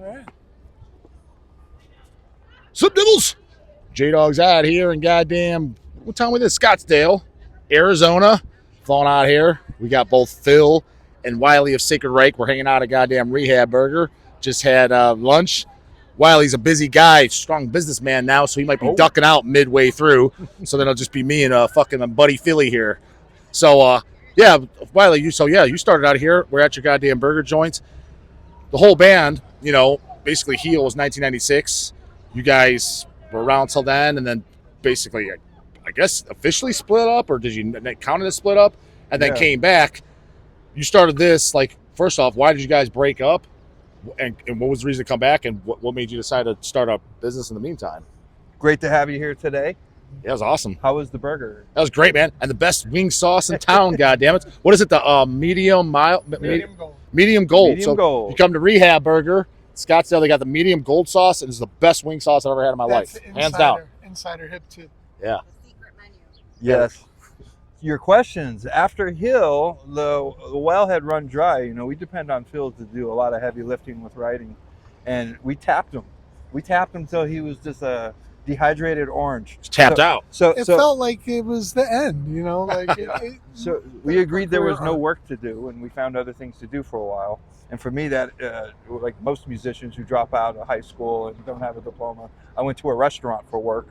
All right. Sup, Devils? J-dawg's out here in goddamn, what town we this? Scottsdale, Arizona. Falling out here. We got both Phil and Wiley of Sacred Reich. We're hanging out at goddamn Rehab Burger. Just had lunch. Wiley's a busy guy, strong businessman now, so he might be ducking out midway through. So then it'll just be me and fucking buddy Philly here. So yeah, Wiley, you started out here. We're at your goddamn burger joints. The whole band, basically Heel was 1996. You guys were around till then, and then basically, I guess, officially split up, or did you count it as split up, and then came back? You started this, first off, why did you guys break up, and what was the reason to come back, and what made you decide to start a business in the meantime? Great to have you here today. Yeah, it was awesome. How was the burger? That was great, man, and the best wing sauce in town. Goddammit! What is it? The medium gold. Medium gold. You come to Rehab Burger, Scottsdale. They got the medium gold sauce, and it's the best wing sauce I've ever had in my life, hands down. Insider hip tip. Yeah. The secret menu. Yes. Your questions. After Hill, the well had run dry. We depend on Phil to do a lot of heavy lifting with writing, and we tapped him. We tapped him till he was just a dehydrated orange. Just tapped out. So It felt like it was the end, So we agreed there was no work to do, and we found other things to do for a while. And for me, that like most musicians who drop out of high school and don't have a diploma, I went to a restaurant for work.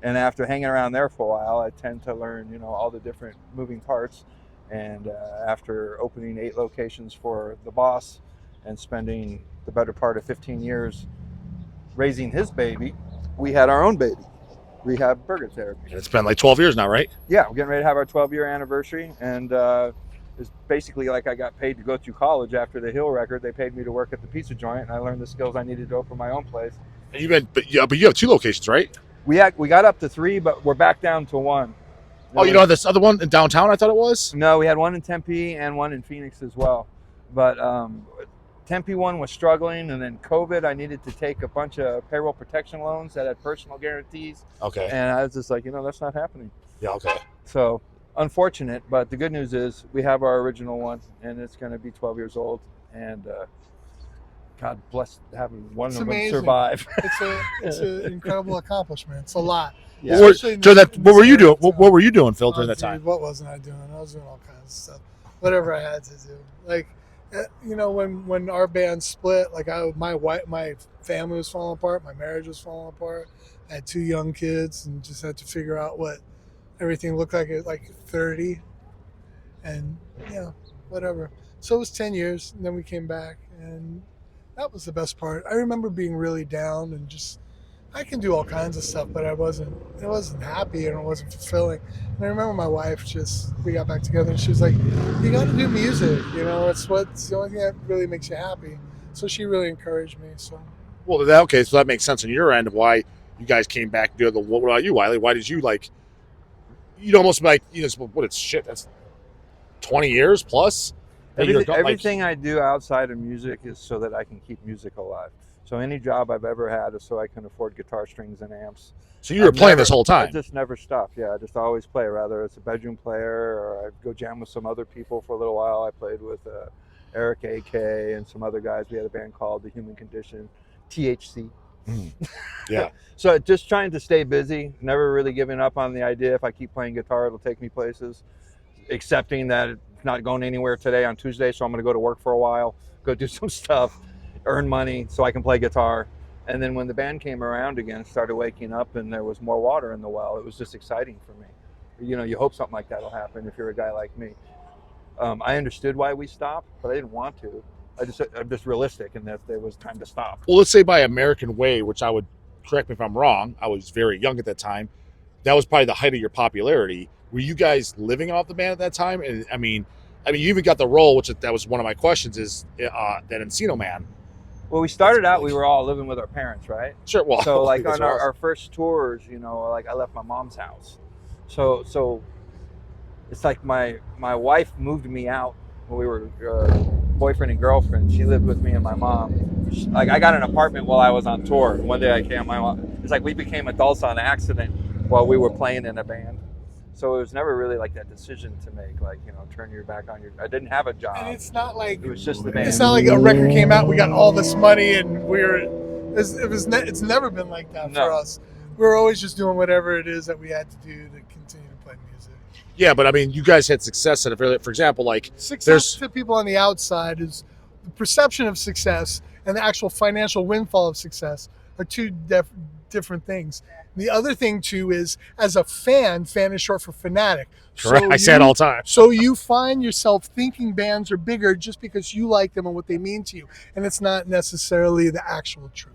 And after hanging around there for a while, I tend to learn, all the different moving parts. And after opening 8 locations for the boss and spending the better part of 15 years raising his baby, we had our own baby, Rehab Burger Therapy. It's been 12 years now, right? Yeah, we're getting ready to have our 12-year anniversary. And it's basically like I got paid to go through college after the Hill record. They paid me to work at the pizza joint, and I learned the skills I needed to open my own place. And but you have 2 locations, right? We got up to 3, but we're back down to 1. Oh, you don't have this other one in downtown? I thought it was. No, we had one in Tempe and one in Phoenix as well. But Tempe one was struggling, and then COVID, I needed to take a bunch of payroll protection loans that had personal guarantees. Okay. And I was just like, that's not happening. Yeah, okay. So unfortunate, but the good news is we have our original one, and it's going to be 12 years old. And God bless having one of them survive. It's an incredible accomplishment. It's a lot. Yeah. What were you doing? What were you doing, Phil, during that time? What wasn't I doing? I was doing all kinds of stuff. Whatever I had to do. When our band split, my family was falling apart, my marriage was falling apart. I had 2 young kids and just had to figure out what everything looked like at 30, and whatever. So it was 10 years, and then we came back, and that was the best part. I remember being really down and just, I can do all kinds of stuff, but it wasn't happy and it wasn't fulfilling. And I remember my wife we got back together and she was like, you got to do music, it's the only thing that really makes you happy. So she really encouraged me. So. Well, so that makes sense on your end of why you guys came back and do what about you, Wiley? Why did you you'd almost that's 20 years plus? Everything I do outside of music is so that I can keep music alive. So any job I've ever had is so I can afford guitar strings and amps. So you were playing this whole time? I just never stopped. Yeah, I just always play, whether it's a bedroom player or I go jam with some other people for a little while. I played with Eric A.K. and some other guys. We had a band called The Human Condition, THC. Yeah. So just trying to stay busy, never really giving up on the idea if I keep playing guitar, it'll take me places. Accepting that it's not going anywhere today on Tuesday, so I'm going to go to work for a while, go do some stuff, earn money so I can play guitar. And then when the band came around again, started waking up and there was more water in the well, it was just exciting for me. You hope something like that will happen if you're a guy like me. I understood why we stopped, but I didn't want to. I'm just realistic in that there was time to stop. Well, let's say by American Way, which I would, correct me if I'm wrong, I was very young at that time. That was probably the height of your popularity. Were you guys living off the band at that time? And I mean, you even got the role, which that was one of my questions, is that Encino Man. Well, we started out, we were all living with our parents, right? Sure. Well, so on our first tours, I left my mom's house. So it's like my wife moved me out when we were boyfriend and girlfriend. She lived with me and my mom. I got an apartment while I was on tour. One day I came, it's like we became adults on accident while we were playing in a band. So it was never really like that decision to make, like, you know, turn your back on your. I didn't have a job. And it's not like It was just the band. it's not like a record came out, we got all this money, and it's never been like that for us. We're always just doing whatever it is that we had to do to continue to play music. Yeah, but I mean, you guys had success at a very, for example, like Success to people on the outside is the perception of success and the actual financial windfall of success are two different things. The other thing too is, as a fan is short for fanatic. Correct. So I say it all the time. So you find yourself thinking bands are bigger just because you like them and what they mean to you, and it's not necessarily the actual truth.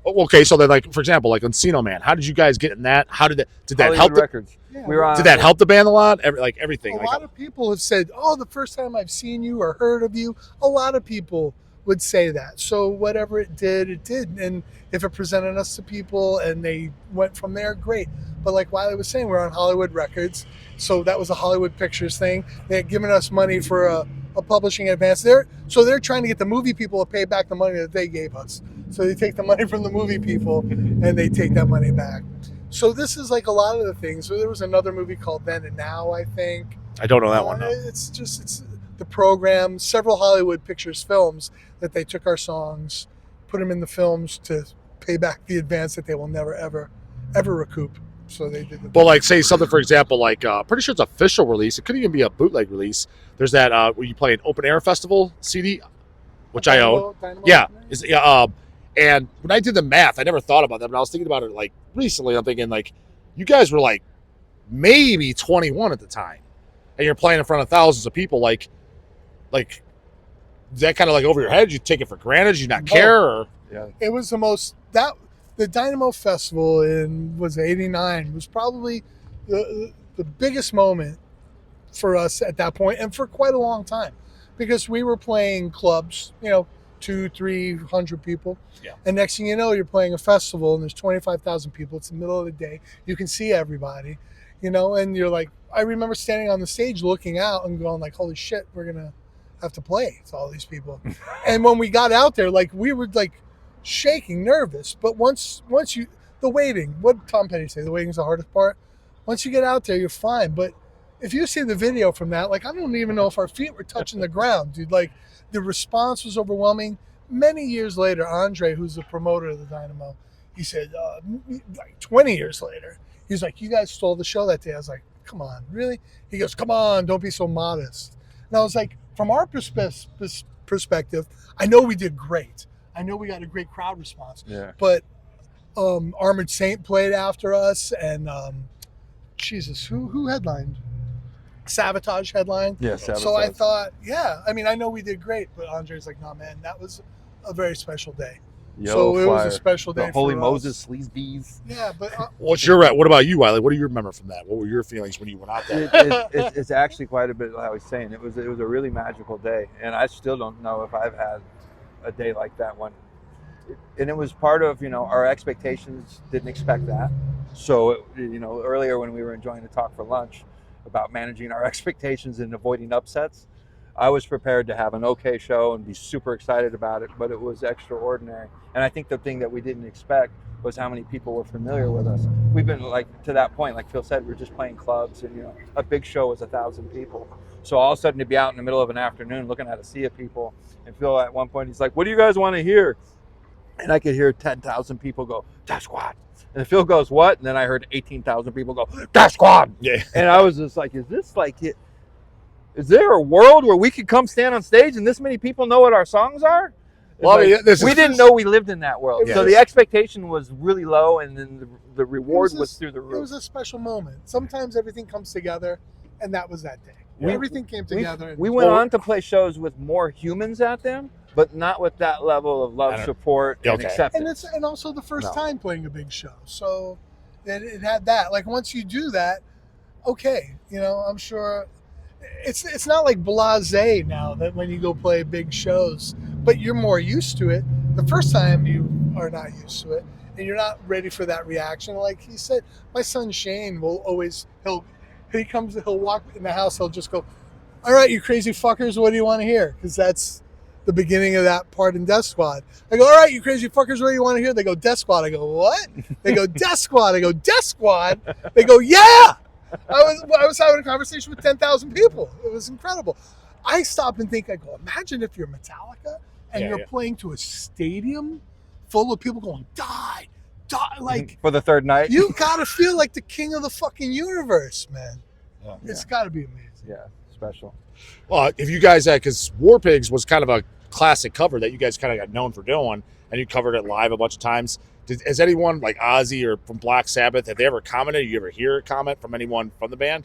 Okay, so then, like, for example, like Encino Man, how did you guys get in that? How did that Hollywood help? Records. Yeah. We were on, Did that help the band a lot? Everything. A lot of people have said, "Oh, the first time I've seen you or heard of you." A lot of people would say that. So whatever it did, it did. And if it presented us to people and they went from there, great. But like Wiley was saying, we're on Hollywood Records. So that was a Hollywood Pictures thing. They had given us money for a publishing advance. They're trying to get the movie people to pay back the money that they gave us. So they take the money from the movie people and they take that money back. So this is like a lot of the things. So there was another movie called Then and Now, I think. I don't know that one. No. It's the program, several Hollywood Pictures films that they took our songs, put them in the films to pay back the advance that they will never, ever recoup. So they did. Well, like, say something, for example, like, pretty sure it's official release. It could even be a bootleg release. There's that where you play an open air festival CD, which I own. Dynamo. And when I did the math, I never thought about that, but I was thinking about it like recently. I'm thinking like, you guys were like maybe 21 at the time, and you're playing in front of thousands of people. Like, is that kind of like over your head? You take it for granted? Did you not care? Or? Yeah. It was the Dynamo Festival in '89 was probably the biggest moment for us at that point, and for quite a long time, because we were playing clubs, 200-300 people. Yeah. And next thing you know, you're playing a festival and there's 25,000 people. It's the middle of the day. You can see everybody, and you're like, I remember standing on the stage looking out and going like, holy shit, we're going to have to play to all these people. And when we got out there, like, we were like shaking, nervous. But once the waiting, what did Tom Petty say? The waiting is the hardest part. Once you get out there, you're fine. But if you see the video from that, like, I don't even know if our feet were touching the ground, dude. Like, the response was overwhelming. Many years later, Andre, who's the promoter of the Dynamo, he said, like 20 years later, he's like, you guys stole the show that day. I was like, come on, really? He goes, come on, don't be so modest. And I was like, from our perspective, I know we did great. I know we got a great crowd response. Yeah. But Armored Saint played after us, and Jesus, who headlined? Sabotage headline. Yeah, Sabotage. So I thought, I know we did great, but Andre's like, no, man, that was a very special day. Yellow so it Flyer. was a special day. The Holy for Moses, us. Sleaze Bees. Yeah, but What about you, Wiley? What do you remember from that? What were your feelings when you went out there? It's actually quite a bit like I was saying. It was a really magical day, and I still don't know if I've had a day like that one. And it was part of, our expectations didn't expect that. So, earlier when we were enjoying the talk for lunch about managing our expectations and avoiding upsets, I was prepared to have an okay show and be super excited about it, but it was extraordinary. And I think the thing that we didn't expect was how many people were familiar with us. We've been, like, to that point, like Phil said, we were just playing clubs, and a big show was 1,000 people. So all of a sudden to be out in the middle of an afternoon looking at a sea of people, and Phil at one point, he's like, what do you guys want to hear? And I could hear 10,000 people go, Death Squad. And Phil goes, what? And then I heard 18,000 people go, Death Squad. Yeah. And I was just like, is this like it? Is there a world where we could come stand on stage and this many people know what our songs are? Well, like, we didn't know we lived in that world. Yeah. So the expectation was really low, and then the reward was through the roof. It was a special moment. Sometimes everything comes together, and that was that day. Everything came together. We went on to play shows with more humans at them, but not with that level of love, support, and acceptance. And also the first time playing a big show. So it had that. Like, once you do that, okay, I'm sure it's not like blasé now that when you go play big shows, but you're more used to it. The first time you are not used to it, and you're not ready for that reaction. Like he said, my son Shane will always, he'll walk in the house, he'll just go, all right, you crazy fuckers, what do you want to hear? Because that's the beginning of that part in Death Squad. I go, all right, you crazy fuckers, what do you want to hear? They go, Death Squad. I go, what? They go, Death Squad. I go, Death Squad? They go, yeah! I was having a conversation with 10,000 people. It was incredible. I stop and think, I go, imagine if you're Metallica and you're playing to a stadium full of people going, die, like for the third night. You gotta feel like the king of the fucking universe, man. It's gotta be amazing. Yeah, special. Well, if you guys, because War Pigs was kind of a classic cover that you guys kind of got known for doing, and you covered it live a bunch of times. Has anyone like Ozzy or from Black Sabbath, have they ever commented? You ever hear a comment from anyone from the band?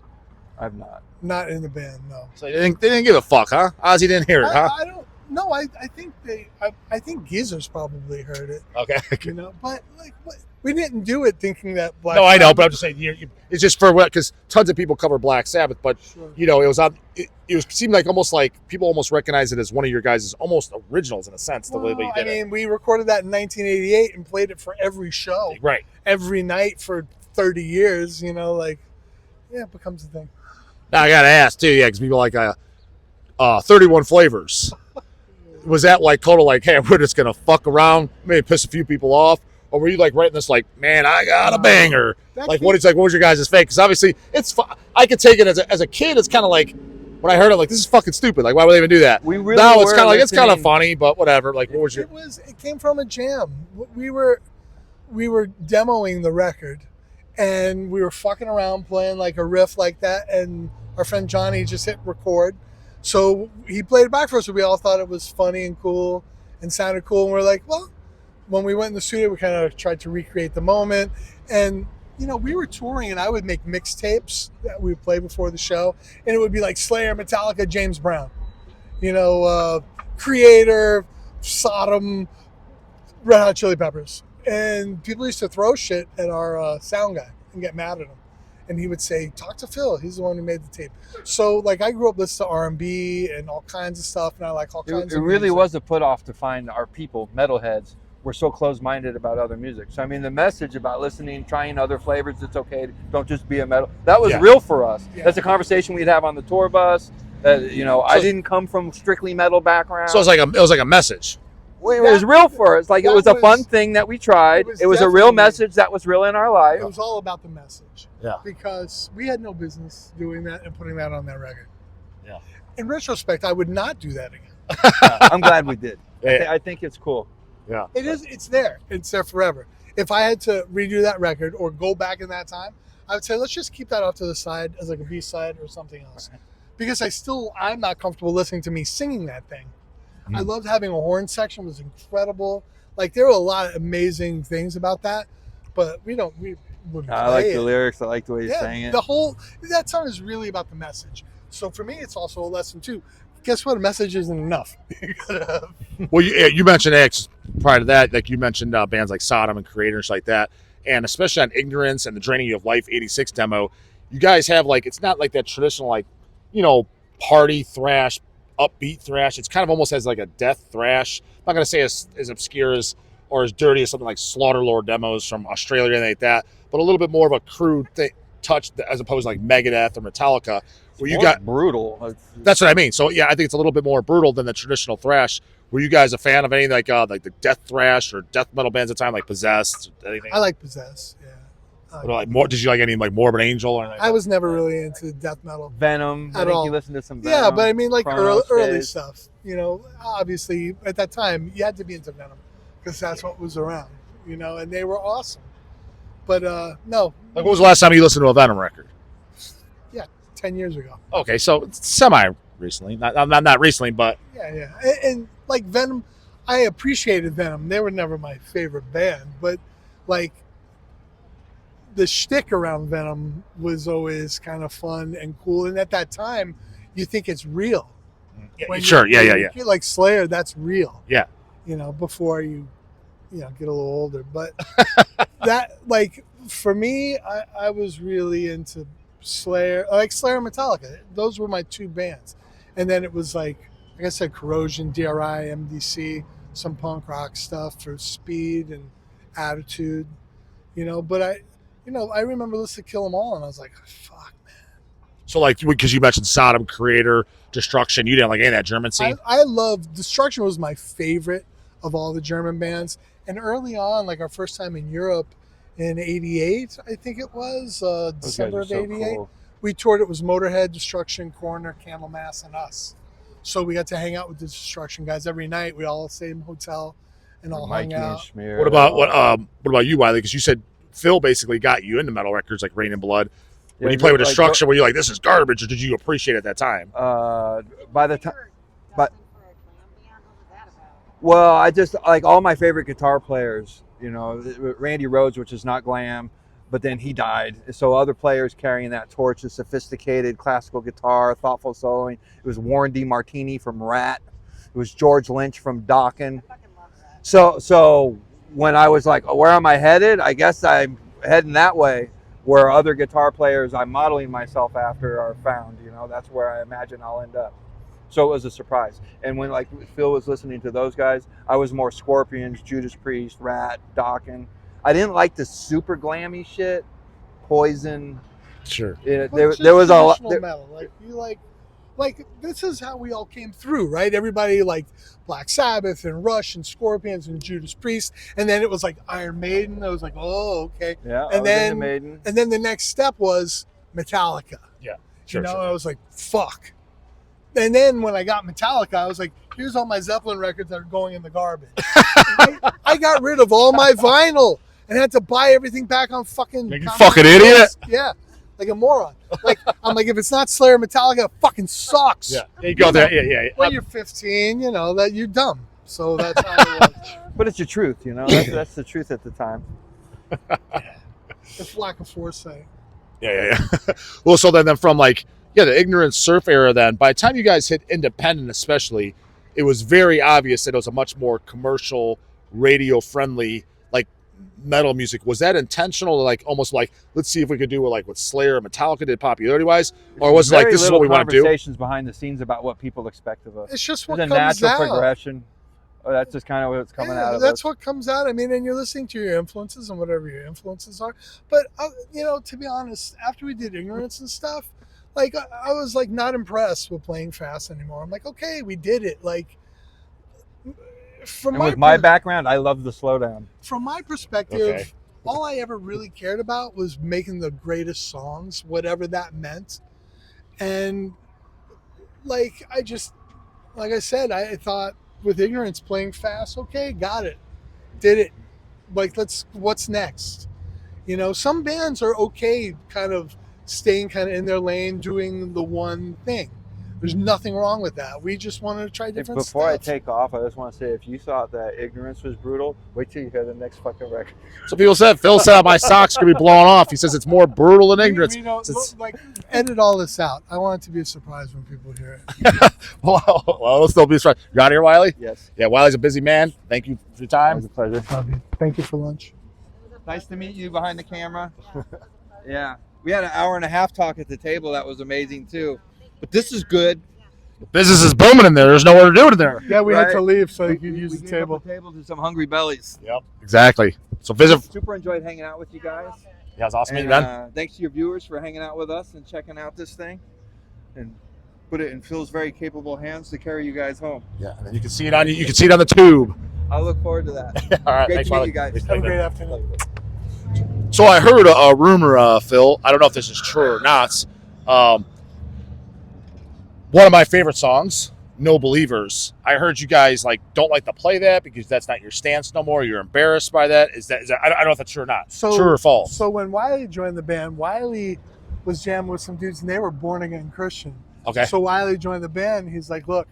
I've not. Not in the band, no. So they didn't give a fuck, huh? Ozzy didn't hear it, huh? I don't know. I think I think Geezer's probably heard it. Okay. You know, but like what? We didn't do it thinking that Black No, I know, Sabbath- but I'm just saying it's just for what, because tons of people cover Black Sabbath, but Sure. you know, it seemed like almost like people almost recognize it as one of your guys' almost originals in a sense, the way that you I did it. mean, we recorded that in 1988 and played it for every show, Right. every night for 30 years. You know, like it becomes a thing. Now I gotta ask too, because people like 31 Flavors. Was that like total like, hey, we're just gonna fuck around, maybe piss a few people off? Or were you like writing this like, man, I got a banger? Like, what was your guys' fake? Because obviously, I could take it as a kid. It's kind of like when I heard it, like, this is fucking stupid. Like, why would they even do that? We really now were it's kind of like it's kind of listening- funny, but whatever. Like, what was your? It came from a jam. We were demoing the record, and we were fucking around playing like a riff like that, and our friend Johnny just hit record. So he played it back for us, and we all thought it was funny and cool and sounded cool. And we're like, well, when we went in the studio, we kind of tried to recreate the moment. And, you know, we were touring, and I would make mixtapes that we would play before the show. And it would be like Slayer, Metallica, James Brown, you know, Creator, Sodom, Red Hot Chili Peppers. And people used to throw shit at our sound guy and get mad at him. And he would say, talk to Phil. He's the one who made the tape. So, like, I grew up listening to R&B and all kinds of stuff, and I like all kinds It of really music. was a put off to find our people, metalheads. We're so close-minded about other music. So, I mean, the message about listening, trying other flavors, it's okay. Don't just be a metal. That was real for us. Yeah. That's a conversation we'd have on the tour bus. You know, I didn't come from strictly metal background. So it was like a message. It was real for us. Like, it was a fun thing that we tried. it It was was a real definitely- message that was real in our life. It was all about the message. Yeah. Because we had no business doing that and putting that on that record. Yeah. In retrospect, I would not do that again. I'm glad we did. Yeah. I think it's cool. Yeah. It's there. It's there forever. If I had to redo that record or go back in that time, I would say let's just keep that off to the side as like a B-side or something else. Because I'm not comfortable listening to me singing that thing. I loved having a horn section. It was incredible. Like, there were a lot of amazing things about that, but we wouldn't I play like it. the lyrics. I like the way you sang it. That song is really about the message. So for me, it's also a lesson too. Guess what? A message isn't enough. You gotta have- Well, you mentioned X prior to that, like you mentioned bands like Sodom and Creator and shit like that, and especially on Ignorance and the Draining of Life '86 demo, you guys have like, it's not like that traditional like, you know, party thrash, upbeat thrash. It's kind of almost has like a death thrash. I'm not gonna say as obscure as or as dirty as something like Slaughterlord demos from Australia or anything like that, but a little bit more of a crude touch as opposed to like Megadeth or Metallica, where you got brutal. That's what I mean. So yeah, I think it's a little bit more brutal than the traditional thrash. Were you guys a fan of any like the death thrash or death metal bands at the time, like Possessed? Anything? I like Possess. Yeah. Or like more? Did you like any like Morbid Angel or anything? I was never really into death metal. Venom. I At think all. you listened to some Venom. Yeah, but I mean, like Chronos early days. stuff. You know, obviously at that time you had to be into Venom because that's what was around. You know, and they were awesome. But no, Like, when was the last time you listened to a Venom record? 10 years ago. Okay, so it's semi recently, not recently, but Yeah. And like Venom, I appreciated Venom. They were never my favorite band, but like the shtick around Venom was always kind of fun and cool. And at that time, you think it's real. When sure, you- yeah. you like Slayer, that's real. Yeah. You know, before you get a little older. But that, like, for me, I was really into Slayer, like Slayer and Metallica. Those were my two bands. And then it was like I said, Corrosion, DRI, MDC, some punk rock stuff for Speed and Attitude, you know. But I remember listening to Kill 'Em All, and I was like, fuck, man. so like because you mentioned Sodom, Creator, Destruction, you didn't like any of that German scene. I love Destruction was my favorite of all the German bands. And early on, like our first time in Europe, in '88, I think it was Those guys December are of so '88. cool. We toured. It was Motorhead, Destruction, Corner, Candlemass, and us. So we got to hang out with the Destruction guys every night. We all stayed in the hotel and all Mikey hung and out. Schmear. What about you, Wiley? Because you said Phil basically got you into metal records like Rain and Blood. When you played with Destruction, were you like, this is garbage, or did you appreciate it at that time? By the time, well, I just like all my favorite guitar players. You know, Randy Rhoads, which is not glam, but then he died. So other players carrying that torch of sophisticated classical guitar, thoughtful soloing. It was Warren DeMartini from Rat. It was George Lynch from Dokken. So when I was like, where am I headed? I guess I'm heading that way, where other guitar players I'm modeling myself after are found. You know, that's where I imagine I'll end up. So it was a surprise. And when like Phil was listening to those guys, I was more Scorpions, Judas Priest, Rat, Dokken. I didn't like the super glammy shit, Poison. Sure. There was a lot. Metal. Like you like this is how we all came through, right? Everybody liked Black Sabbath and Rush and Scorpions and Judas Priest, and then it was like Iron Maiden. I was like, oh, okay. Yeah. And then Maiden. And then the next step was Metallica. Yeah. Sure. You know, Sure. I was like, fuck. And then when I got Metallica, I was like, here's all my Zeppelin records that are going in the garbage. I got rid of all my vinyl and had to buy everything back on fucking... You fucking idiot. Yeah, like a moron. Like I'm like, if it's not Slayer, Metallica, it fucking sucks. Yeah, you go there. Yeah. When you're 15, you know, that you're dumb. So that's how it was. But it's the truth, you know. That's the truth at the time. It's lack of foresight. Yeah. Well, so then from like, the ignorant surf era, then by the time you guys hit independent, especially, it was very obvious that it was a much more commercial, radio friendly, like metal music. Was that intentional? Like almost like, let's see if we could do what Slayer and Metallica did popularity wise, or was it like, this is what we want to do? Conversations behind the scenes about what people expect of us. It's just what There's comes a natural out. progression. That's just kind of what's coming out of that's us. what comes out. I mean, and you're listening to your influences and whatever your influences are. But, you know, to be honest, after we did Ignorance and stuff, like, I was, like, not impressed with playing fast anymore. I'm like, okay, we did it. Like, with my background, I love the slowdown. From my perspective, all I ever really cared about was making the greatest songs, whatever that meant. And, like, like I said, I thought with Ignorance playing fast, okay, got it. Did it. Like, what's next? You know, some bands are okay kind of staying kind of in their lane, doing the one thing. There's nothing wrong with that. We just wanted to try different stuff. Before I take off, I just want to say, if you thought that Ignorance was brutal, wait till you hear the next fucking record. So Phil said my socks could be blowing off. He says it's more brutal than Ignorance. We don't, like, edit all this out. I want it to be a surprise when people hear it. well, it'll still be a surprise. You out here, Wiley? Yes. Yeah, Wiley's a busy man. Thank you for your time. It was a pleasure. Love you. Thank you for lunch. Nice to meet you behind the camera. Yeah. We had an hour and a half talk at the table. That was amazing, too. But this is good. Business is booming in there. There's nowhere to do it in there. Yeah, we had to leave so you could use the table. The table to some hungry bellies. Yep. Exactly. So visit. Super enjoyed hanging out with you guys. Yeah, it's awesome. And, thanks to your viewers for hanging out with us and checking out this thing. And put it in Phil's very capable hands to carry you guys home. Yeah, and then you can see it on the tube. I look forward to that. All right, Great thanks, to meet Wiley. you guys. Have a great afternoon. So I heard a rumor, Phil. I don't know if this is true or not. One of my favorite songs, No Believers. I heard you guys don't like to play that because that's not your stance no more. You're embarrassed by that. Is that I don't know if that's true or not. True or false? So when Wiley joined the band, Wiley was jamming with some dudes and they were born again Christian. Okay. So Wiley joined the band. He's like, look,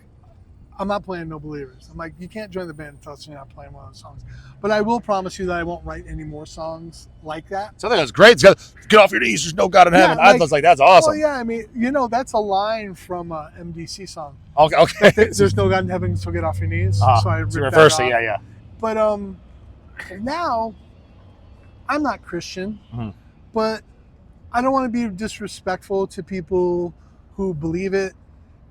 I'm not playing No Believers. I'm like, you can't join the band until you're not playing one of those songs. But I will promise you that I won't write any more songs like that. So I think that's great. Get off your knees. There's no God in heaven. I was like, that's awesome. Well, yeah, I mean, that's a line from an MDC song. Okay. There's no God in heaven, so get off your knees. So I ripped that reverse off. it. Yeah. But now I'm not Christian, but I don't want to be disrespectful to people who believe it.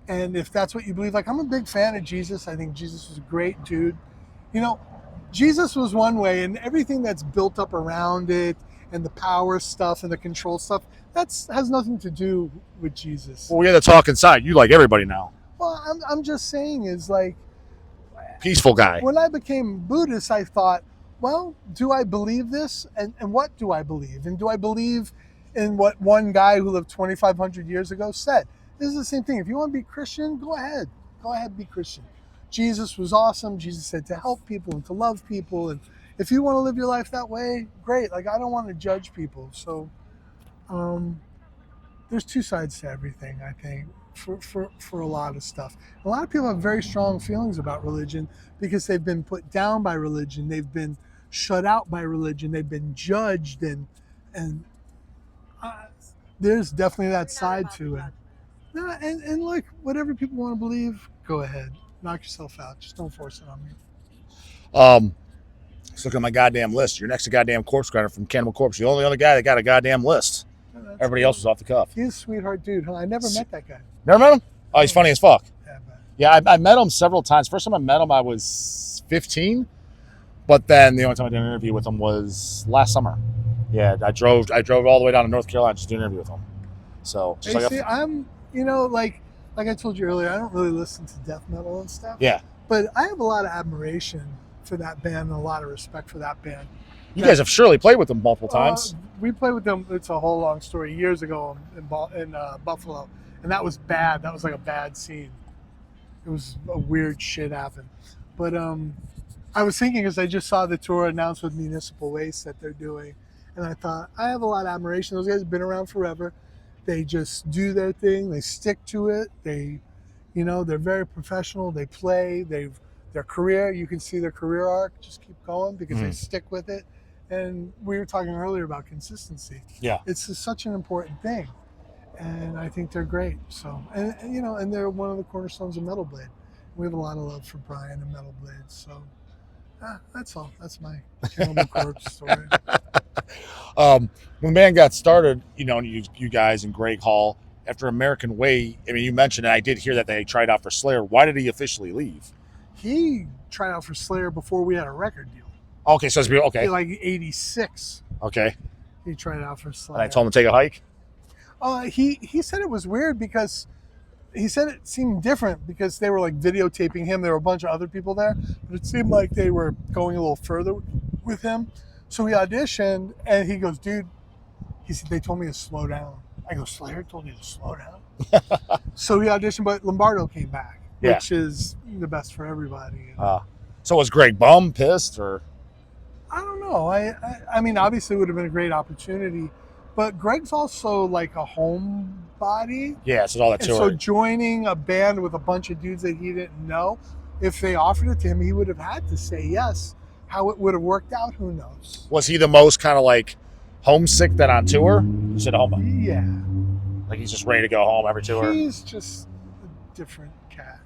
And if that's what you believe, I'm a big fan of Jesus. I think Jesus was a great dude. Jesus was one way, and everything that's built up around it and the power stuff and the control stuff, has nothing to do with Jesus. Well, we had to talk inside. You like everybody now. Well, I'm just saying is peaceful guy. when I became Buddhist, I thought, well, do I believe this? And what do I believe? And do I believe in what one guy who lived 2,500 years ago said? This is the same thing. If you want to be Christian, go ahead. Go ahead, be Christian. Jesus was awesome. Jesus said to help people and to love people. And if you want to live your life that way, great. Like, I don't want to judge people. So there's two sides to everything, I think, for a lot of stuff. A lot of people have very strong feelings about religion because they've been put down by religion. They've been shut out by religion. They've been judged. And there's definitely that side to it. No, and look, whatever people want to believe, go ahead. Knock yourself out. Just don't force it on me. Let's look at my goddamn list. You're next to goddamn Corpse Grinder from Cannibal Corpse. You're the only other guy that got a goddamn list. No, Everybody else was off the cuff. He's a sweetheart dude, huh? I never met that guy. Never met him? Oh, he's funny as fuck. Yeah, Yeah, I met him several times. First time I met him, I was 15. But then the only time I did an interview with him was last summer. Yeah, I drove all the way down to North Carolina just to do an interview with him. So, just hey, see, I'm, like I told you earlier, I don't really listen to death metal and stuff. Yeah. But I have a lot of admiration for that band and a lot of respect for that band. You guys have surely played with them multiple times. We played with them, it's a whole long story, years ago in Buffalo. And that was bad. That was like a bad scene. It was a weird shit happened. But I was thinking, because I just saw the tour announced with Municipal Waste that they're doing. And I thought, I have a lot of admiration. Those guys have been around forever. They just do their thing. They stick to it. They're very professional. They play. Their career, you can see their career arc just keep going because they stick with it. And we were talking earlier about consistency. Yeah. It's just such an important thing. And I think they're great. So, and they're one of the cornerstones of Metal Blade. We have a lot of love for Brian and Metal Blade. So, that's all. That's my Cannibal Corpse story. When the band got started, you guys and Greg Hall, after American Way, I mean, you mentioned, and I did hear that they tried out for Slayer. Why did he officially leave? He tried out for Slayer before we had a record deal. Okay, so it's okay. Like 86. Okay. He tried out for Slayer. And I told him to take a hike? He said it was weird because he said it seemed different because they were like videotaping him. There were a bunch of other people there, but it seemed like they were going a little further with him. So he auditioned and he goes, dude, he said, they told me to slow down. I go, Slayer told you to slow down? So he auditioned, but Lombardo came back, which is the best for everybody. So was Greg bummed, pissed, or? I don't know. I mean, obviously it would have been a great opportunity, but Greg's also like a homebody. Yeah, so all that tour. So joining a band with a bunch of dudes that he didn't know, if they offered it to him, he would have had to say yes. How it would have worked out, who knows? Was he the most kind of like homesick then on tour? You said home. Yeah. Like he's just ready to go home every tour? He's just a different cat.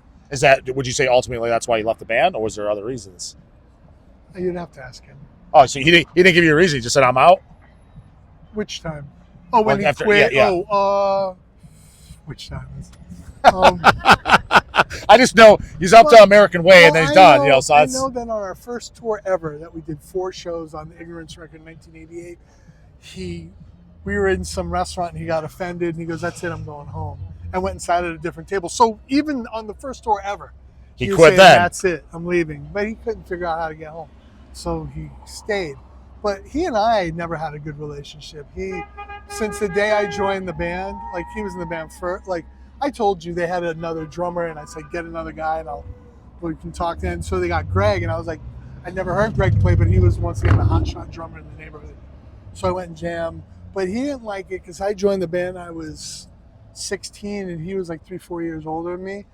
Would you say ultimately that's why he left the band, or was there other reasons? You'd have to ask him. Oh, so he didn't give you a reason. He just said, I'm out? Which time? Oh, when he quit? Yeah. Which time? I just know he's up to American Way and then he's done. So I know that on our first tour ever that we did 4 shows on the Ignorance record in 1988, we were in some restaurant and he got offended and he goes, that's it, I'm going home. And went inside at a different table. So even on the first tour ever, he quit then. That's it, I'm leaving. But he couldn't figure out how to get home. So he stayed. But he and I never had a good relationship. Since the day I joined the band, like he was in the band first, like I told you they had another drummer and I said, get another guy and we can talk then. So they got Greg and I was like, I never heard Greg play, but he was once again the hotshot drummer in the neighborhood. So I went and jammed, but he didn't like it because I joined the band, I was 16 and he was like 3-4 years older than me.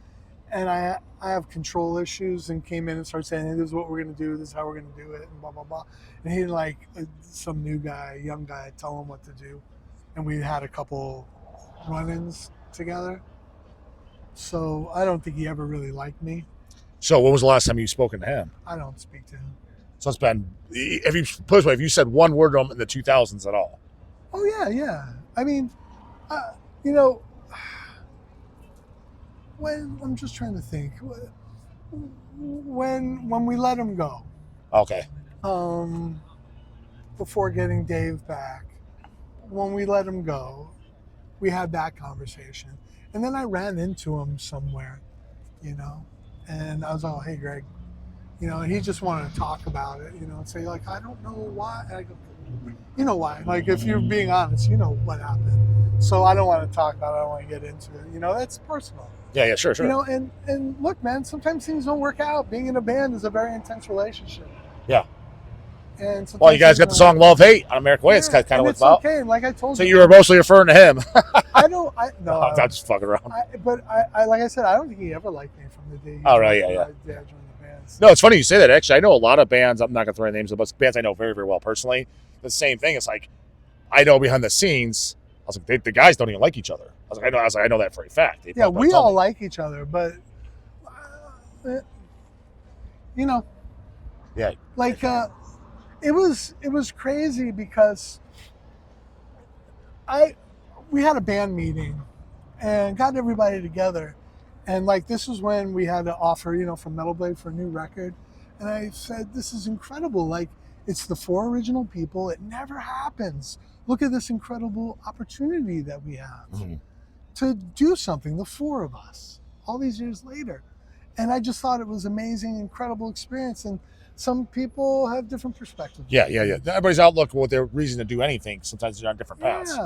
And I have control issues and came in and started saying, hey, this is what we're going to do. This is how we're going to do it and blah, blah, blah. And he didn't like some young guy, tell him what to do. And we had a couple run-ins together. So I don't think he ever really liked me. So when was the last time you've spoken to him? I don't speak to him. So it's been, have you said one word to him in the 2000s at all? Oh, yeah. I mean, I'm just trying to think. When we let him go. Okay. Before getting Dave back, when we let him go, we had that conversation. And then I ran into him somewhere, and I was like, oh, hey, Greg, you know, and he just wanted to talk about it, you know, and say like, I don't know why. And I go, you know why? Like, if you're being honest, you know what happened. So I don't want to talk about it. I don't want to get into it. You know, that's personal. Yeah, sure. You know, and look, man, sometimes things don't work out. Being in a band is a very intense relationship. Yeah. And well, you guys got the song "Love Hate" on American Way. It's kind of what it's about. Okay, like I told you. So you you were mostly referring to him. no, I'm just fucking around. But like I said, I don't think he ever liked me from the day. Yeah. Joined the band. No, it's funny you say that. Actually, I know a lot of bands. I'm not gonna throw any names, but bands I know very, very well personally. The same thing. It's like I know behind the scenes. I was like, the guys don't even like each other. I was like, I know that for a fact. Yeah, we all like each other, but you know, yeah, like it was crazy because we had a band meeting and got everybody together, and like this was when we had to offer, you know, from Metal Blade for a new record, and I said, this is incredible. Like, it's the 4 original people. It never happens. Look at this incredible opportunity that we have to do something, the 4 of us, all these years later. And I just thought it was amazing, incredible experience. And some people have different perspectives. Yeah. Everybody's outlook with their reason to do anything, sometimes they're on different paths.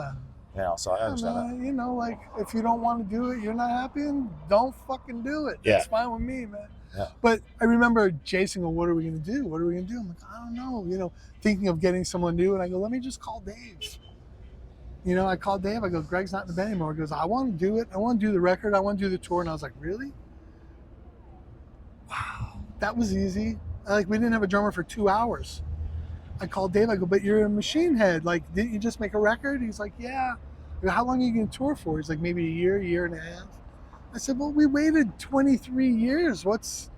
Yeah, so I understand that. You know, like, if you don't want to do it, you're not happy, and don't fucking do it. Yeah. It's fine with me, man. Yeah. But I remember Jason going, what are we going to do? What are we going to do? I'm like, I don't know, you know, thinking of getting someone new. And I go, let me just call Dave. You know, I called Dave. I go, Greg's not in the band anymore. He goes, I want to do it. I want to do the record. I want to do the tour. And I was like, really? Wow. That was easy. Like, we didn't have a drummer for 2 hours. I called Dave. I go, but you're a Machine Head. Like, didn't you just make a record? He's like, yeah. I go, how long are you going to tour for? He's like, maybe a year and a half. I said, well, we waited 23 years. What's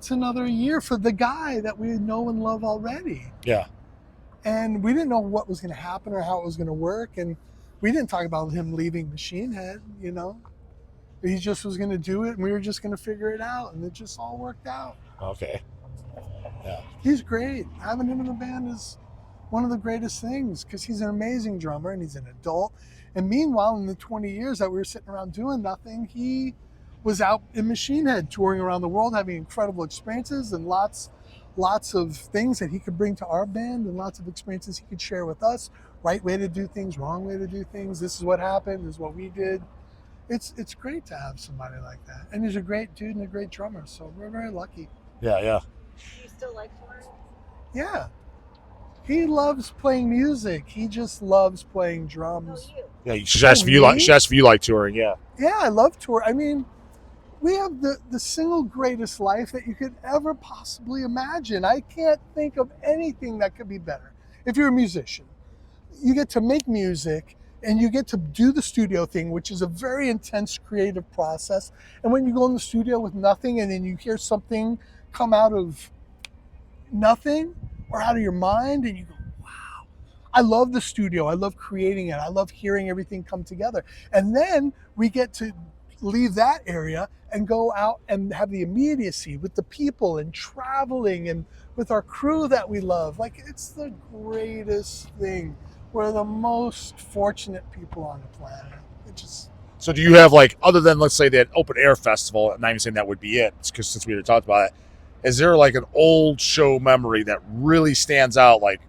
another year for the guy that we know and love already? Yeah. And we didn't know what was going to happen or how it was going to work. And we didn't talk about him leaving Machine Head, you know. He just was going to do it, and we were just going to figure it out. And it just all worked out. Okay. Yeah. He's great. Having him in the band is one of the greatest things because he's an amazing drummer and he's an adult. And meanwhile, in the 20 years that we were sitting around doing nothing, he was out in Machine Head touring around the world, having incredible experiences and lots of things that he could bring to our band and lots of experiences he could share with us. Right way to do things, wrong way to do things. This is what happened. This is what we did. It's great to have somebody like that. And he's a great dude and a great drummer. So we're very lucky. Yeah. Do you still like touring? Yeah. He loves playing music. He just loves playing drums. No, you. Yeah, she asked if you like touring, yeah. Yeah, I love tour. I mean, we have the single greatest life that you could ever possibly imagine. I can't think of anything that could be better. If you're a musician, you get to make music and you get to do the studio thing, which is a very intense creative process. And when you go in the studio with nothing and then you hear something come out of nothing or out of your mind and you go, wow. I love the studio. I love creating it. I love hearing everything come together. And then we get to leave that area and go out and have the immediacy with the people and traveling and with our crew that we love. Like, it's the greatest thing. We're the most fortunate people on the planet. It just... So do you have, like, other than, let's say, that open air festival, I'm not even saying that would be it, because since we already talked about it, is there like an old show memory that really stands out, like,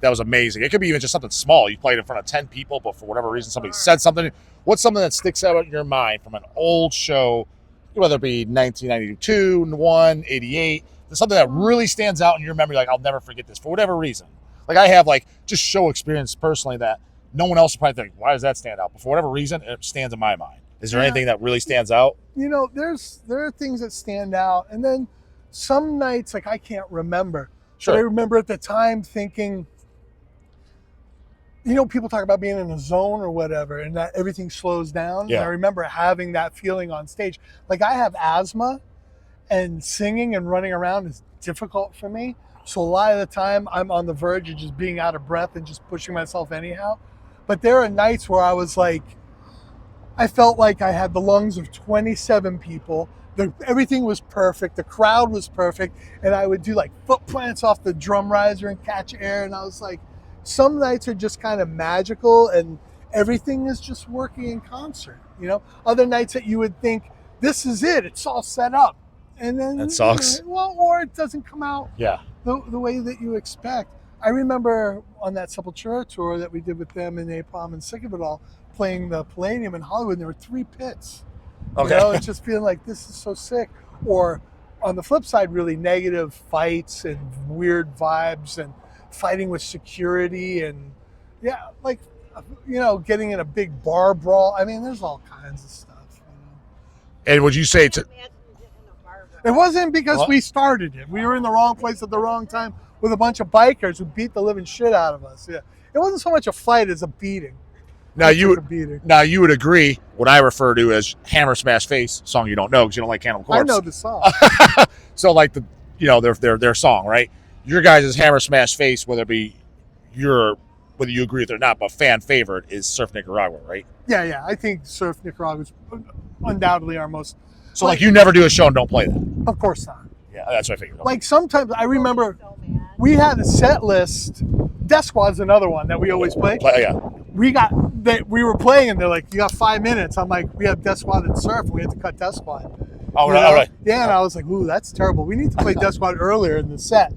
that was amazing? It could be even just something small. You played in front of 10 people, but for whatever reason, somebody said something. What's something that sticks out in your mind from an old show, whether it be 1992, 1, 88, something that really stands out in your memory, like, I'll never forget this, for whatever reason? Like, I have, like, just show experience personally that no one else will probably think, why does that stand out? But for whatever reason, it stands in my mind. Is there anything that really stands out? You know, there are things that stand out. And then some nights, like, I can't remember. Sure. But I remember at the time thinking, you know, people talk about being in a zone or whatever and that everything slows down. Yeah. And I remember having that feeling on stage. Like, I have asthma and singing and running around is difficult for me. So a lot of the time I'm on the verge of just being out of breath and just pushing myself anyhow. But there are nights where I was like, I felt like I had the lungs of 27 people. Everything was perfect. The crowd was perfect. And I would do like foot plants off the drum riser and catch air. And I was like, some nights are just kind of magical and everything is just working in concert. You know, other nights that you would think, this is it. It's all set up. and then That sucks. Well, or it doesn't come out Yeah. the way that you expect. I remember on that Sepultura tour that we did with them and Napalm and Sick of It All, playing the Palladium in Hollywood. And there were 3 pits. Okay. You know, it's just feeling like this is so sick. Or on the flip side, really negative fights and weird vibes and fighting with security and like, you know, getting in a big bar brawl. I mean, there's all kinds of stuff. You know? And would you say Imagine getting a bar brawl. It wasn't because What? we started it. We were in the wrong place at the wrong time with a bunch of bikers who beat the living shit out of us. Yeah, it wasn't so much a fight as a beating. now It you was a would beating. now you would agree what I refer to as Hammer Smash Face song you don't know because you don't like Cannibal Corpse. I know the song. So like the their song, right? Your guys' Hammer Smash Face, whether it be whether you agree with it or not, but fan favorite is Surf Nicaragua, right? Yeah. I think Surf Nicaragua is undoubtedly our most. So like you never do a show and don't play that. Of course not. Yeah, that's what I figured. Like sometimes I remember So mad. we had a set list. Death Squad's another one that we always play. Yeah. We were playing and they're like, you got 5 minutes. I'm like, we have Death Squad and Surf. We had to cut Death Squad. Oh, You right, know? all right. Yeah, and I was like, ooh, that's terrible. We need to play Death Squad earlier in the set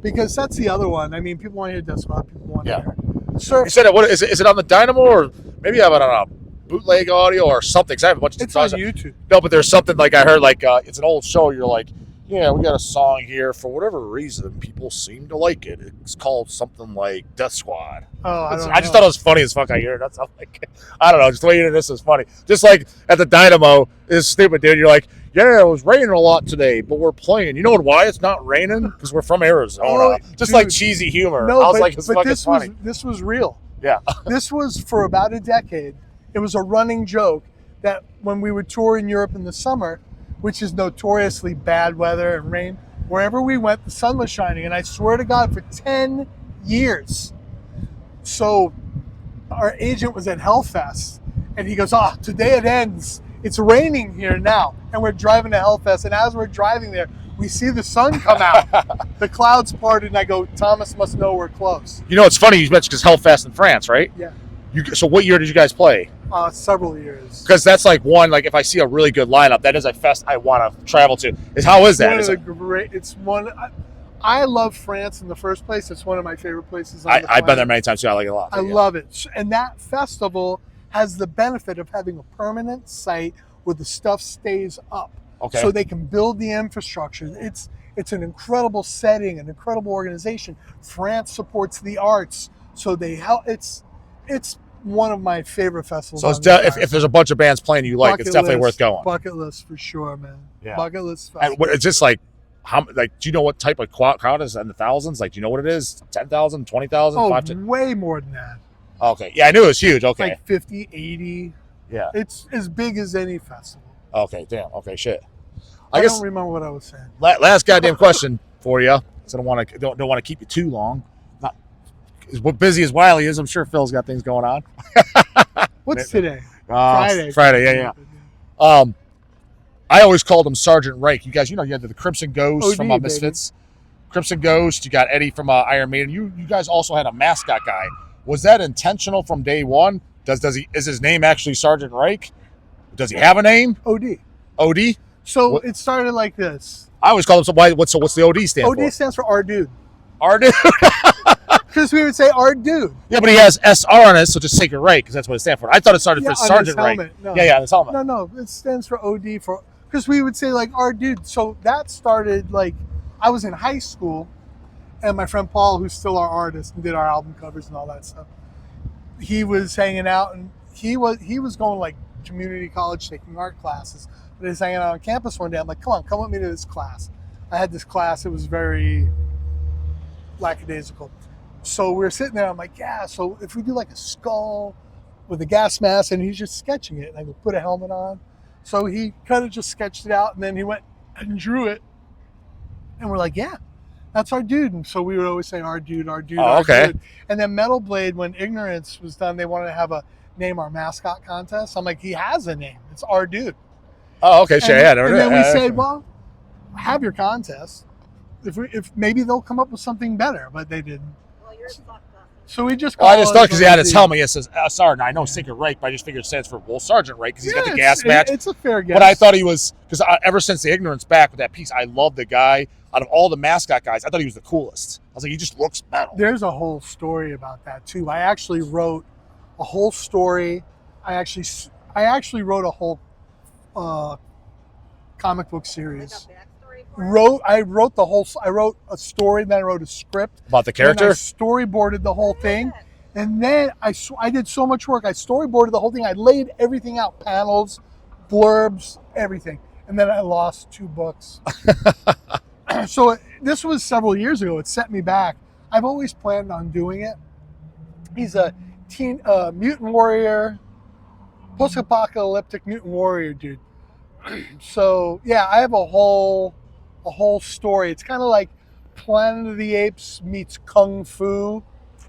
because that's the other one. I mean, people want to hear Death Squad. People want to hear Surf. You said it. What is it? Is it on the Dynamo or maybe you have it on a bootleg audio or something? 'Cause I have a bunch of It's on songs. YouTube. No, but there's something like I heard like it's an old show. You're like, yeah, we got a song here for whatever reason people seem to like it. It's called something like Death Squad. Oh, I don't I just know. thought it was funny as fuck. I hear it. That's how, like, I don't know. Just the way you did this is funny. Just like at the Dynamo, it's stupid, dude. You're like, yeah, it was raining a lot today, but we're playing. You know why it's not raining? Because we're from Arizona. Oh, just dude. like cheesy humor. No, I was but, like, it's but fucking this funny. this was real. Yeah. This was for about a decade. It was a running joke that when we would tour in Europe in the summer, which is notoriously bad weather and rain, wherever we went, the sun was shining. And I swear to God, for 10 years. So our agent was at Hellfest and he goes, today it ends. It's raining here now. And we're driving to Hellfest. And as we're driving there, we see the sun come out. The clouds parted and I go, Thomas must know we're close. You know, it's funny you mentioned because Hellfest in France, right? Yeah. So what year did you guys play? Several years. Because that's like one, like if I see a really good lineup, that is a fest I want to travel to. How is that? I love France in the first place. It's one of my favorite places on the I've been there planet. many times too. I like it a lot. I love it. And that festival has the benefit of having a permanent site where the stuff stays up. Okay. So they can build the infrastructure. It's an incredible setting, an incredible organization. France supports the arts. So they help. It's one of my favorite festivals. So it's if there's a bunch of bands playing you like, it's definitely worth going. Bucket list for sure, man. Yeah. Bucket list And festival. it's just like, do you know what type of crowd is in the thousands? Like, do you know what it is? 10,000, 20,000, Oh, 5,000? way more than that. Okay. Yeah, I knew it was huge. Okay. Like 50, 80. Yeah. It's as big as any festival. Okay. Damn. Okay. Shit. I guess don't remember what I was saying. last goddamn question for you. So I don't want to keep you too long. Not as busy as Wiley is. I'm sure Phil's got things going on. What's today? Friday. Friday. Yeah. I always called him Sergeant Reich. You guys, you had the Crimson Ghost OD, from baby. Misfits. Crimson Ghost. You got Eddie from Iron Maiden. You guys also had a mascot guy. Was that intentional from day one? Is his name actually Sergeant Reich? Does he have a name? OD. OD? So What? it started like this. I always call him. What's the OD stand for? OD stands for our dude. Our dude. Because we would say our dude. Yeah, but he has SR on it, so just take it right because that's what it stands for. I thought it started for on Sergeant his Reich. helmet. No. Yeah, on his helmet. No, it stands for OD for because we would say like our dude. So that started like I was in high school, and my friend Paul, who's still our artist and did our album covers and all that stuff, he was hanging out and he was going like community college taking art classes. But he was hanging out on campus one day. I'm like, come with me to this class. I had this class. It was very lackadaisical. So we were sitting there. I'm like, yeah. So if we do like a skull with a gas mask, and he's just sketching it, and I go put a helmet on. So he kind of just sketched it out, and then he went and drew it, and we're like, yeah, that's our dude. And so we would always say our dude, our dude, our okay. dude. And then Metal Blade, when Ignorance was done, they wanted to have a name our mascot contest. I'm like, he has a name. It's our dude. Oh, okay, sure. Yeah, And then we said, well, have your contest. If maybe they'll come up with something better, but they didn't. Well, you're fucked up. So we just. Well, I just thought because he had his helmet, it says Sergeant. I know Sacred Reich, but I just figured it stands for Sergeant Reich because he's got the gas match. It's a fair guess. But I thought he was, because ever since the Ignorance back with that piece, I love the guy. Out of all the mascot guys, I thought he was the coolest. I was like, he just looks metal. There's a whole story about that too. I actually wrote a whole story. I actually wrote a whole comic book series. I wrote a story, then I wrote a script About the character? I storyboarded the whole thing, and then I did so much work. I storyboarded the whole thing. I laid everything out, panels, blurbs, everything, and then I lost 2 books. So this was several years ago. It set me back. I've always planned on doing it. He's a mutant warrior, post-apocalyptic mutant warrior dude. So yeah, I have a whole story. It's kind of like Planet of the Apes meets Kung Fu.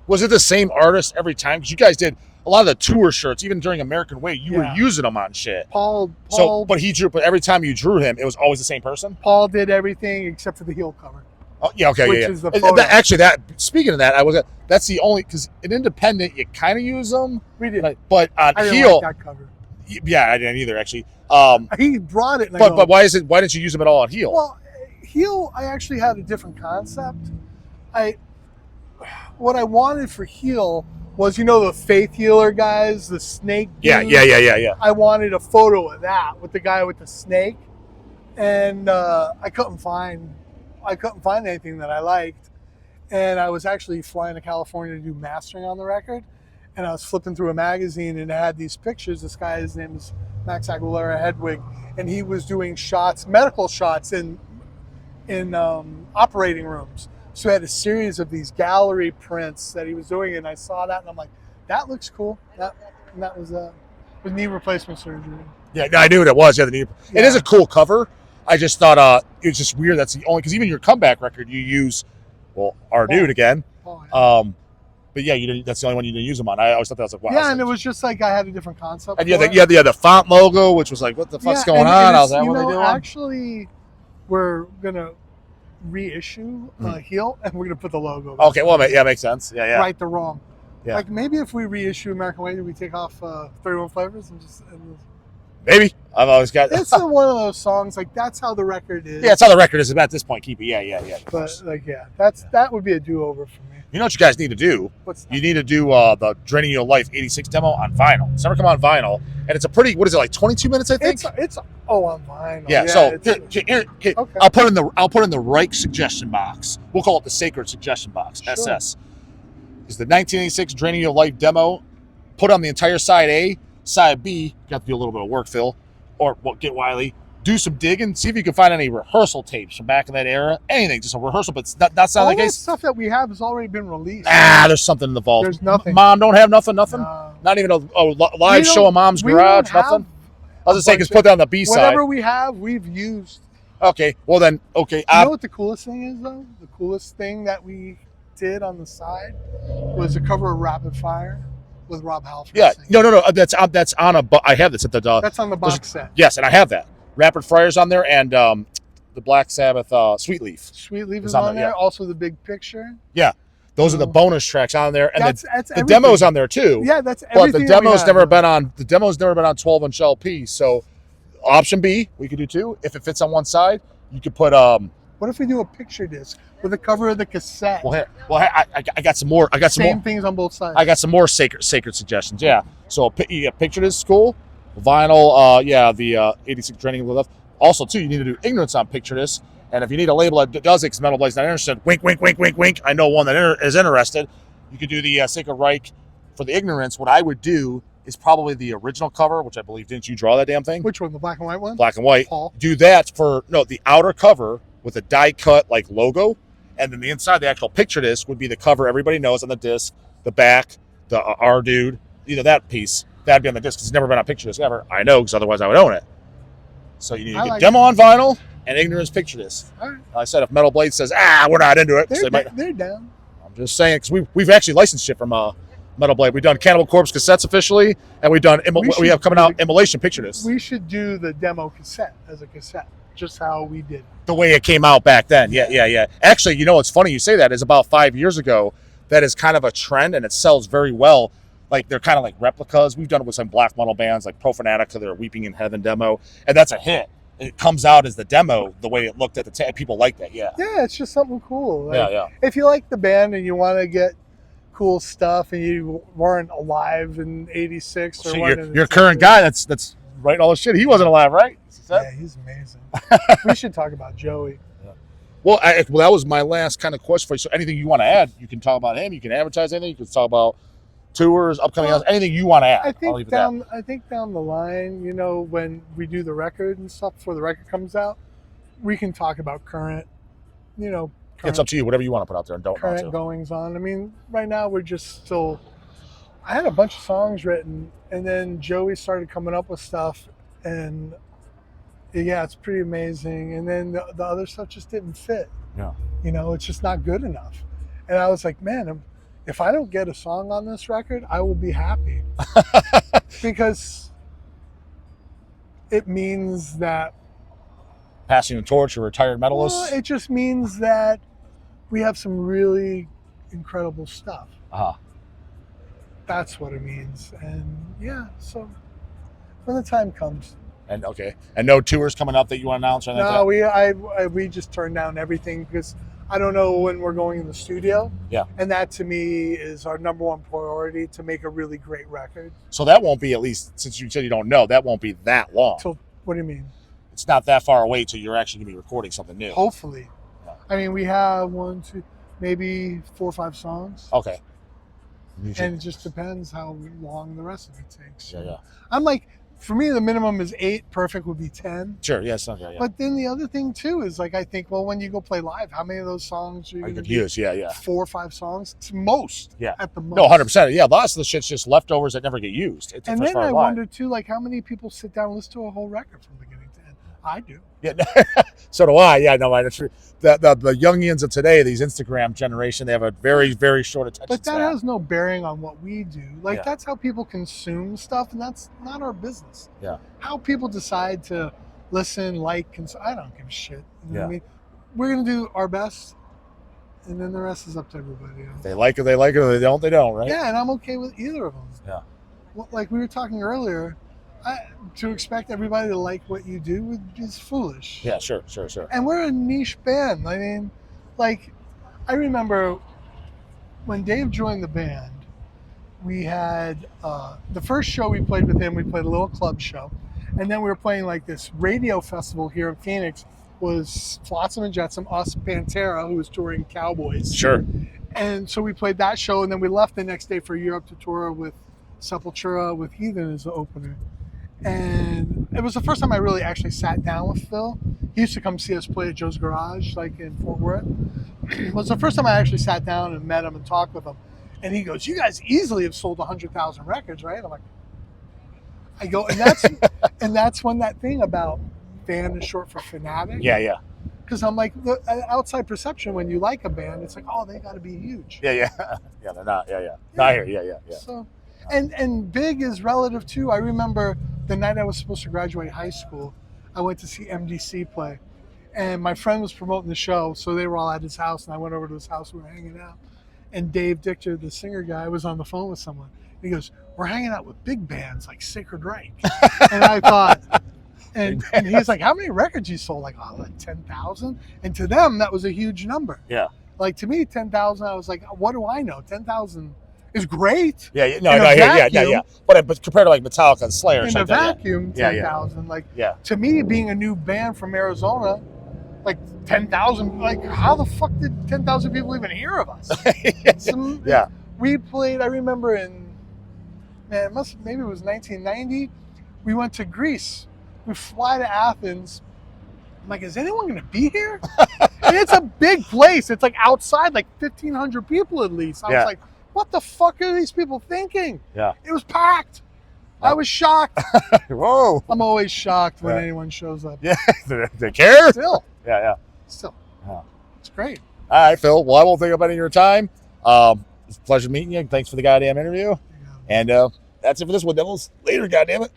Was it the same artist every time? Because you guys did a lot of the tour shirts, even during American Way. You were using them on shit. Paul. But every time you drew him, it was always the same person. Paul did everything except for the heel cover. Oh yeah, okay, which yeah. is the photo. Speaking of that, that's the only, because in Independent you kind of use them. We did, but on I didn't heel, like that cover. Yeah, I didn't either actually. He brought it, and but why didn't you use them at all on heel? Well, heel, I actually had a different concept. What I wanted for heel was, the faith healer guys, the snake dude. Yeah. I wanted a photo of that with the guy with the snake, and I couldn't find anything that I liked. And I was actually flying to California to do mastering on the record, and I was flipping through a magazine, and it had these pictures. This guy, his name is Max Aguilera Hedwig, and he was doing medical shots in operating rooms. So he had a series of these gallery prints that he was doing, and I saw that, and I'm like, that looks cool. That was with knee replacement surgery. Yeah, I knew what it was. Yeah, it is a cool cover. I just thought it was just weird. That's the only, because even your comeback record, you use, our dude again. But yeah, that's the only one you didn't use them on. I always thought that was like, wow. Yeah, and it was just like I had a different concept. And you had the font logo, which was like, what the fuck's going on? I was like, what are they doing? Actually, we're gonna reissue heel, and we're gonna put the logo. Okay, well, yeah, makes sense. Yeah. Right the wrong. Yeah. Like maybe if we reissue American Way, do we take off 31 Flavors and just? Maybe. I've always got. It's one of those songs. Like that's how the record is. Yeah, it's how the record is at this point. Keep it. Yeah. But that would be a do-over for me. You know what you guys need to do? What's that? You need to do the Draining Your Life 86 demo on vinyl. It's never come on vinyl, and it's a pretty. What is it, like 22 minutes? I think it's on vinyl. Yeah. So here, okay. I'll put in the Reich suggestion box. We'll call it the Sacred suggestion box. Sure. SS is the 1986 Draining Your Life demo. Put on the entire side A, side B. You have to do a little bit of work, Phil, or get Wiley. Do some digging. See if you can find any rehearsal tapes from back in that era. Anything, just a rehearsal, but that's not the case. Stuff that we have has already been released. There's something in the vault. There's nothing. Mom don't have nothing. No. Not even a live show in Mom's garage. Nothing. I was just saying, because put that on the B side. Whatever we have, we've used. Okay. Well then. Okay. You know what the coolest thing is though? The coolest thing that we did on the side was a cover of Rapid Fire with Rob Halford. Yeah. No. That's on a. I have this at the. That's on the box set. Yes, and I have that. Rapid Fire's on there, and the Black Sabbath Sweet Leaf. Sweet Leaf is on there. Yeah. Also, the Big Picture. Yeah, those are the bonus tracks on there, and the demo's on there too. Yeah, that's everything. But the demo's never been on. The demo's never been on 12-inch LP. So, option B, we could do two. If it fits on one side, you could put. What if we do a picture disc with the cover of the cassette? Well, I got some more. I got some Same more things on both sides. I got some more sacred suggestions. Yeah. So picture disc is cool. Vinyl, the 86 Draining Your Life. Also, too, you need to do Ignorance on picture disc. And if you need a label that does it, because Metal Blade's not interested, wink, wink, wink, wink, wink. I know one that is interested. You could do the Sacred Reich for the Ignorance. What I would do is probably the original cover, which I believe, didn't you draw that damn thing? Which one, the black and white one? Black and white. Paul. Do that for, the outer cover with a die cut like logo. And then the inside, the actual picture disc would be the cover everybody knows on the disc, the back, the our dude, that piece. That'd be on the disc because it's never been on picture disc ever. I know, because otherwise I would own it. So you need to get demo on vinyl and Ignorance picture disc. All right. I said if Metal Blade says, we're not into it. They're down. I'm just saying, because we've actually licensed shit from Metal Blade. We've done Cannibal Corpse cassettes officially, and we've done we have coming out Immolation picture disc. We should do the demo cassette as a cassette, just how we did. The way it came out back then. Yeah. Actually, what's funny you say that is about 5 years ago, that is kind of a trend and it sells very well. Like they're kind of like replicas. We've done it with some black metal bands like Profanatica, their Weeping in Heaven demo, and that's a hit. It comes out as the demo the way it looked at the time. People like that, yeah. Yeah, it's just something cool. Like, Yeah. If you like the band and you want to get cool stuff and you weren't alive in '86 or So weren't in your the current 70s, guy that's writing all this shit. He wasn't alive, right? yeah, he's amazing. We should talk about Joey. Well, that was my last kind of question for you. So anything you want to add, you can talk about him. You can advertise anything. You can talk about tours, upcoming anything you want to add. I think down the line, you know, when we do the record and stuff before the record comes out, we can talk about current, you know, It's up to you. Whatever you want to put out there and don't current goings on. I mean, right now we're just still. I had a bunch of songs written, and then Joey started coming up with stuff, and yeah, it's pretty amazing. And then the other stuff just didn't fit. Yeah. You know, it's just not good enough. And I was like, man, if I don't get a song on this record, I will be happy. Because it means that passing the torch to retired medalists. Well, it just means that we have some really incredible stuff. That's what it means. And yeah, so when the time comes. And okay, and no tours coming up that you want to announce or anything? No, we just turned down everything because I don't know when we're going in the studio. Yeah. And that to me is our number one priority, to make a really great record. So that won't be, at least since you said you don't know, that won't be that long. So what do you mean? It's not that far away till you're actually gonna be recording something new. Hopefully. Yeah. I mean, we have 1, 2, maybe 4 or 5 songs. Okay. And it just depends how long the rest of it takes. Yeah. I'm like, for me, the minimum is 8. Perfect would be 10. Sure. Yes. Okay. Yeah. But then the other thing too is like, I think, well, when you go play live, how many of those songs are you I going could to use. Yeah. 4 or 5 songs? It's most. Yeah. At the most. No, 100%. Yeah. Lots of the shit's just leftovers that never get used. And then I wonder too, like, how many people sit down and listen to a whole record from beginning to end? I do. Yeah. So do I. Yeah. No, that's true. The youngians of today, these Instagram generation, they have a very, very short attention But that span. has no bearing on what we do. Like, Yeah. that's how people consume stuff, and that's not our business. Yeah. How people decide to listen, like, I don't give a shit. You know what I Yeah. mean? We're going to do our best, and then the rest is up to everybody else. They like it. They like it. Or they don't. Right. Yeah, and I'm okay with either of them. Yeah. Well, like we were talking earlier, to expect everybody to like what you do is foolish. Yeah. Sure. And we're a niche band. I mean, like, I remember when Dave joined the band, we had the first show we played with him, we played a little club show. And then we were playing like this radio festival here in Phoenix, was Flotsam and Jetsam, us, Pantera, who was touring Cowboys. Sure. And so we played that show, and then we left the next day for Europe to tour with Sepultura, with Heathen as the opener. And it was the first time I really actually sat down with Phil. He used to come see us play at Joe's Garage, like in Fort Worth. It was the first time I actually sat down and met him and talked with him. And he goes, "You guys easily have sold 100,000 records, right?" I'm like, I go, and that's when that thing about fan is short for fanatic. Yeah. Because I'm like, the outside perception when you like a band, it's like, oh, they got to be huge. Yeah. Yeah. They're not. Yeah. Not here. Yeah. So, and big is relative too. I remember the night I was supposed to graduate high school, I went to see MDC play, and my friend was promoting the show, so they were all at his house, and I went over to his house. We were hanging out, and Dave Dichter, the singer guy, was on the phone with someone. He goes, "We're hanging out with big bands like Sacred Reich," and I thought. And he's like, "How many records you sold?" Like, "Oh, like 10,000." And to them, that was a huge number. Yeah. Like, to me, 10,000, I was like, what do I know? 10,000 is great. Yeah. No. In a Yeah. vacuum. But compared to like Metallica and Slayer, In a vacuum, 10,000. Like, to me, being a new band from Arizona, like 10,000, like, how the fuck did 10,000 people even hear of us? Yeah. We played, I remember maybe it was 1990. We went to Greece. We fly to Athens. I'm like, is anyone going to be here? And it's a big place. It's like outside, like 1,500 people at least. I was like, what the fuck are these people thinking? Yeah. It was packed. I was shocked. Whoa. I'm always shocked when anyone shows up. Yeah. They care? Still. Yeah. Still. Yeah. It's great. All right, Phil. Well, I won't take up any of your time. It's a pleasure meeting you. Thanks for the goddamn interview. And that's it for this one, Devils. Later, goddamn it.